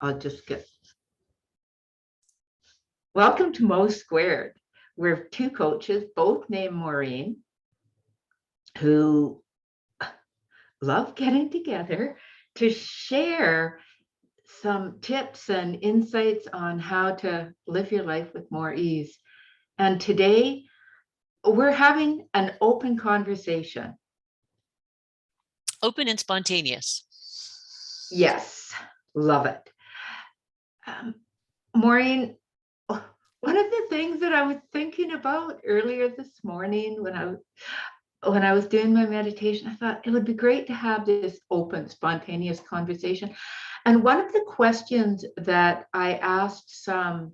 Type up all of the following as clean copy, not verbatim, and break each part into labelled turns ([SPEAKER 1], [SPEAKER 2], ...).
[SPEAKER 1] I'll just get. Welcome to Mo2. We're two coaches, both named Maureen, who love getting together to share some tips and insights on how to live your life with more ease. And today we're having an open conversation.
[SPEAKER 2] Open and spontaneous.
[SPEAKER 1] Yes, love it. Maureen, one of the things that I was thinking about earlier this morning when I was doing my meditation, I thought it would be great to have this open, spontaneous conversation. And one of the questions that I asked some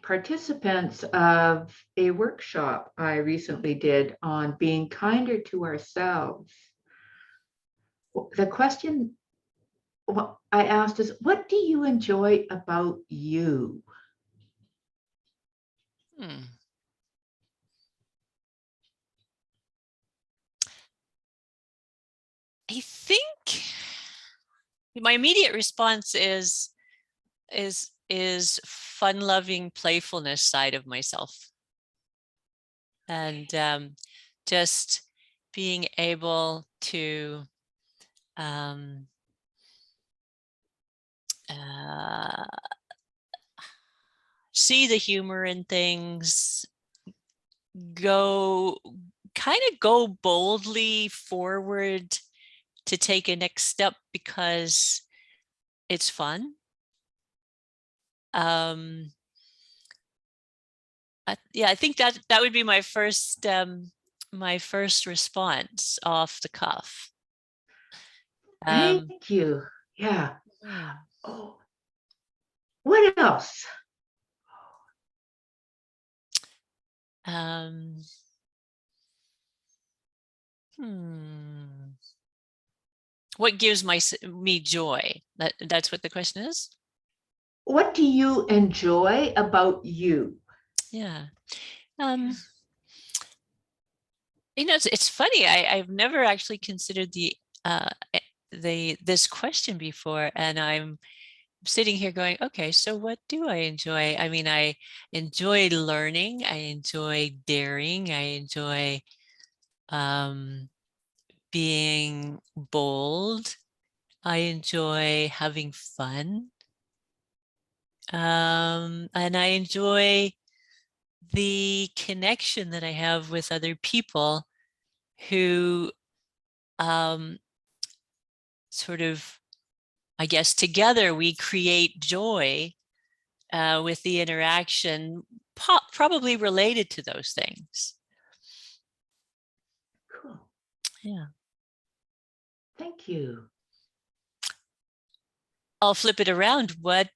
[SPEAKER 1] participants of a workshop I recently did on being kinder to ourselves, the question I asked is, what do you enjoy about you?
[SPEAKER 2] I think my immediate response is fun-loving playfulness side of myself, and just being able to see the humor in things, go boldly forward to take a next step because it's fun. I think that would be my first response off the cuff.
[SPEAKER 1] Thank you. Yeah. Oh, what else?
[SPEAKER 2] What gives me joy? That's what the question is.
[SPEAKER 1] What do you enjoy about you?
[SPEAKER 2] Yeah. It's funny. I've never actually considered this question before, and I'm sitting here going, okay, so what do I enjoy? I mean, I enjoy learning. I enjoy daring. I enjoy being bold. I enjoy having fun. And I enjoy the connection that I have with other people who sort of, I guess, together we create joy with the interaction, probably related to those things.
[SPEAKER 1] Cool.
[SPEAKER 2] Yeah.
[SPEAKER 1] Thank you.
[SPEAKER 2] I'll flip it around. What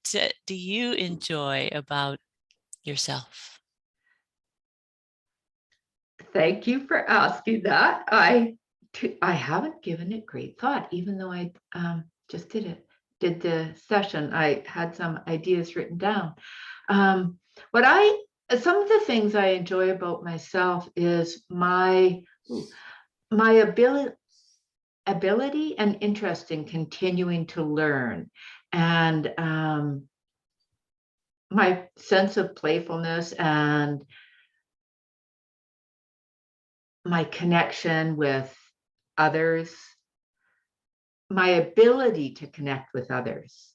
[SPEAKER 2] do you enjoy about yourself?
[SPEAKER 1] Thank you for asking that. I haven't given it great thought, even though I just did the session. I had some ideas written down. Some of the things I enjoy about myself is my ability and interest in continuing to learn, and my sense of playfulness and my connection with others, my ability to connect with others.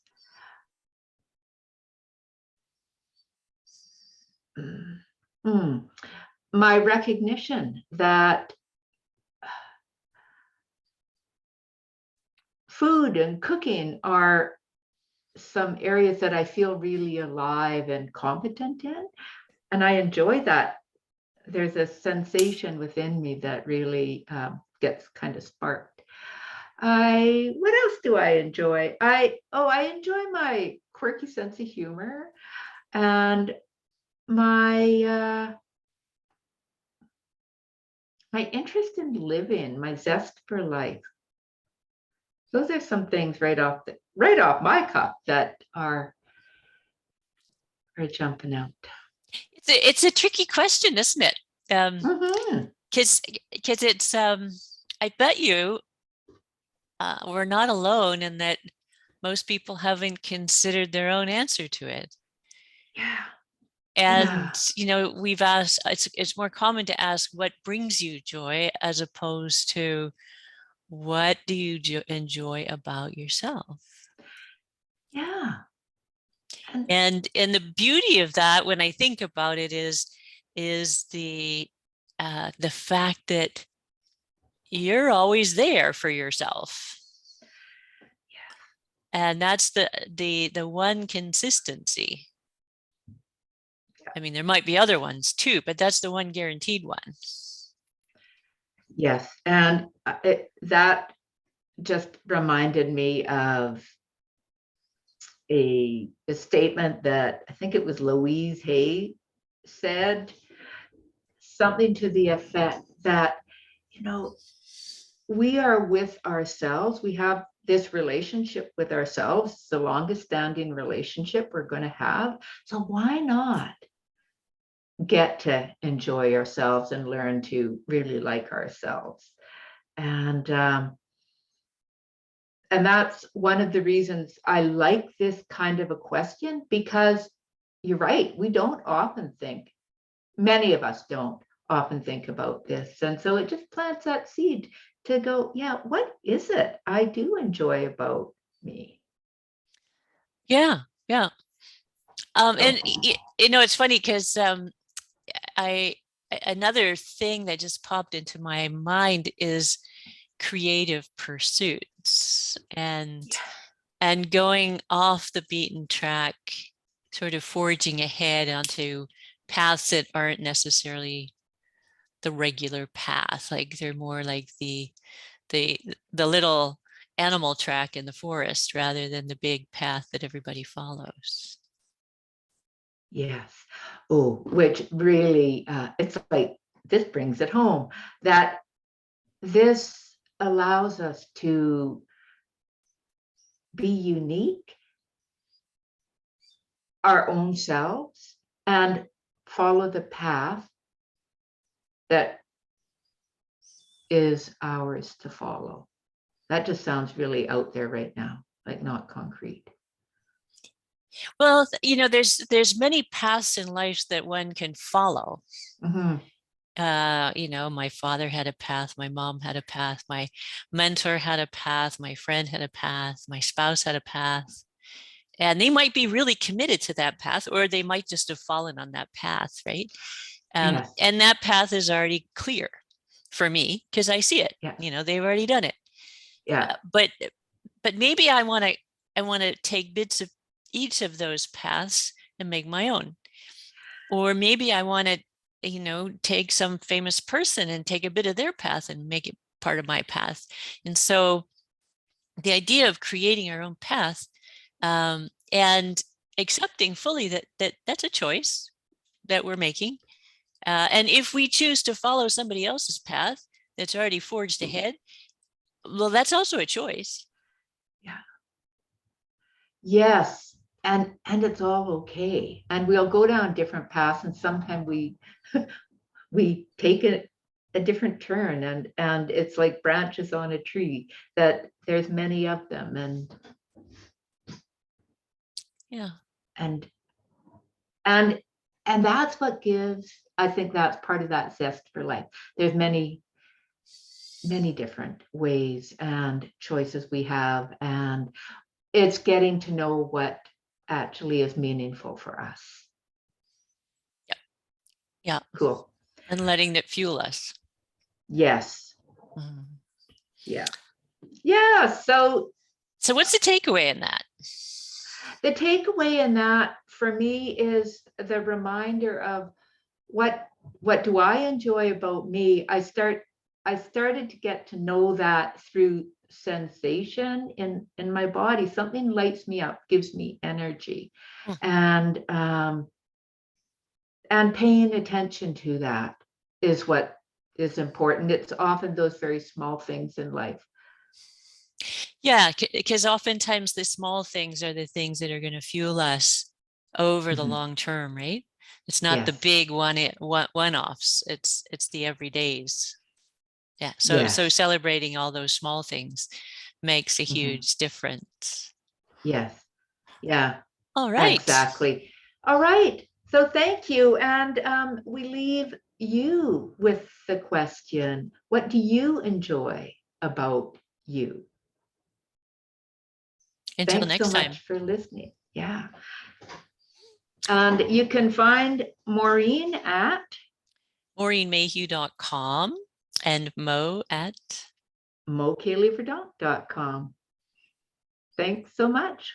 [SPEAKER 1] My recognition that food and cooking are some areas that I feel really alive and competent in, and I enjoy that. There's a sensation within me that really gets kind of sparked. What else do I enjoy? I enjoy my quirky sense of humor and my interest in living, my zest for life. Those are some things right off my cuff that are jumping out.
[SPEAKER 2] It's a tricky question, isn't it? Because it's I bet you we're not alone in that most people haven't considered their own answer to it.
[SPEAKER 1] Yeah.
[SPEAKER 2] And,
[SPEAKER 1] Yeah.
[SPEAKER 2] we've asked, it's more common to ask what brings you joy as opposed to what do you enjoy about yourself?
[SPEAKER 1] Yeah. And
[SPEAKER 2] And the beauty of that, when I think about it, is the fact that you're always there for yourself. And that's the one consistency. I mean, there might be other ones too, but that's the one guaranteed one.
[SPEAKER 1] yes. And that just reminded me of a statement that I think it was Louise Hay said, something to the effect that, we are with ourselves. We have this relationship with ourselves, it's the longest standing relationship we're going to have. So why not get to enjoy ourselves and learn to really like ourselves? And that's one of the reasons I like this kind of a question, because you're right, we don't often think, many of us don't often think about this. And so it just plants that seed to go, yeah, what is it I do enjoy about me?
[SPEAKER 2] Yeah, yeah.
[SPEAKER 1] So,
[SPEAKER 2] And it's funny because I another thing that just popped into my mind is creative pursuits and going off the beaten track, sort of forging ahead onto paths that aren't necessarily the regular path. Like they're more like the the little animal track in the forest rather than the big path that everybody follows.
[SPEAKER 1] yes. Oh, which really, it's like this brings it home that this allows us to be unique, our own selves, and follow the path that is ours to follow. That just sounds really out there right now, like not concrete.
[SPEAKER 2] Well, there's many paths in life that one can follow.
[SPEAKER 1] Mhm.
[SPEAKER 2] My father had a path, my mom had a path, my mentor had a path, my friend had a path, my spouse had a path. And they might be really committed to that path, or they might just have fallen on that path, right?
[SPEAKER 1] Yes,
[SPEAKER 2] And that path is already clear for me because I see it.
[SPEAKER 1] yes,
[SPEAKER 2] They've already done it.
[SPEAKER 1] yeah,
[SPEAKER 2] But maybe I want to take bits of each of those paths and make my own. Or maybe I want to, take some famous person and take a bit of their path and make it part of my path. And so the idea of creating our own path, and accepting fully that that's a choice that we're making. And if we choose to follow somebody else's path that's already forged ahead, well, that's also a choice.
[SPEAKER 1] yeah, yes. And it's all okay. And we'll go down different paths, and sometimes we take a different turn, and it's like branches on a tree, that there's many of them.
[SPEAKER 2] Yeah.
[SPEAKER 1] And and and that's what gives, I think that's part of that zest for life. There's many different ways and choices we have, and it's getting to know what actually is meaningful for us.
[SPEAKER 2] Yeah. Yeah.
[SPEAKER 1] Cool.
[SPEAKER 2] And letting it fuel us.
[SPEAKER 1] Yes.
[SPEAKER 2] Mhm.
[SPEAKER 1] Yeah. Yeah. So
[SPEAKER 2] So what's the takeaway in that?
[SPEAKER 1] the takeaway in that for me is the reminder of what do I enjoy about me. I started to get to know that through sensation in my body. Something lights me up, gives me energy.
[SPEAKER 2] Hmm.
[SPEAKER 1] And and paying attention to that is what is important. It's often those very small things in life.
[SPEAKER 2] Yeah, because oftentimes the small things are the things that are going to fuel us over the
[SPEAKER 1] Mhm.
[SPEAKER 2] long term, right? It's not the
[SPEAKER 1] Yes,
[SPEAKER 2] big one-offs. It's the everydays. Yeah. So
[SPEAKER 1] yes.
[SPEAKER 2] celebrating all those small things makes a
[SPEAKER 1] Mhm.
[SPEAKER 2] huge difference.
[SPEAKER 1] Yes. Yeah,
[SPEAKER 2] All right.
[SPEAKER 1] exactly. All right. So thank you. And we leave you with the question, what do you enjoy about you?
[SPEAKER 2] Until
[SPEAKER 1] Thanks so
[SPEAKER 2] next time.
[SPEAKER 1] much for listening. Yeah. And you can find Maureen at
[SPEAKER 2] MaureenMayhew.com and Mo at
[SPEAKER 1] Caley-Verdonk.com. Thanks so much.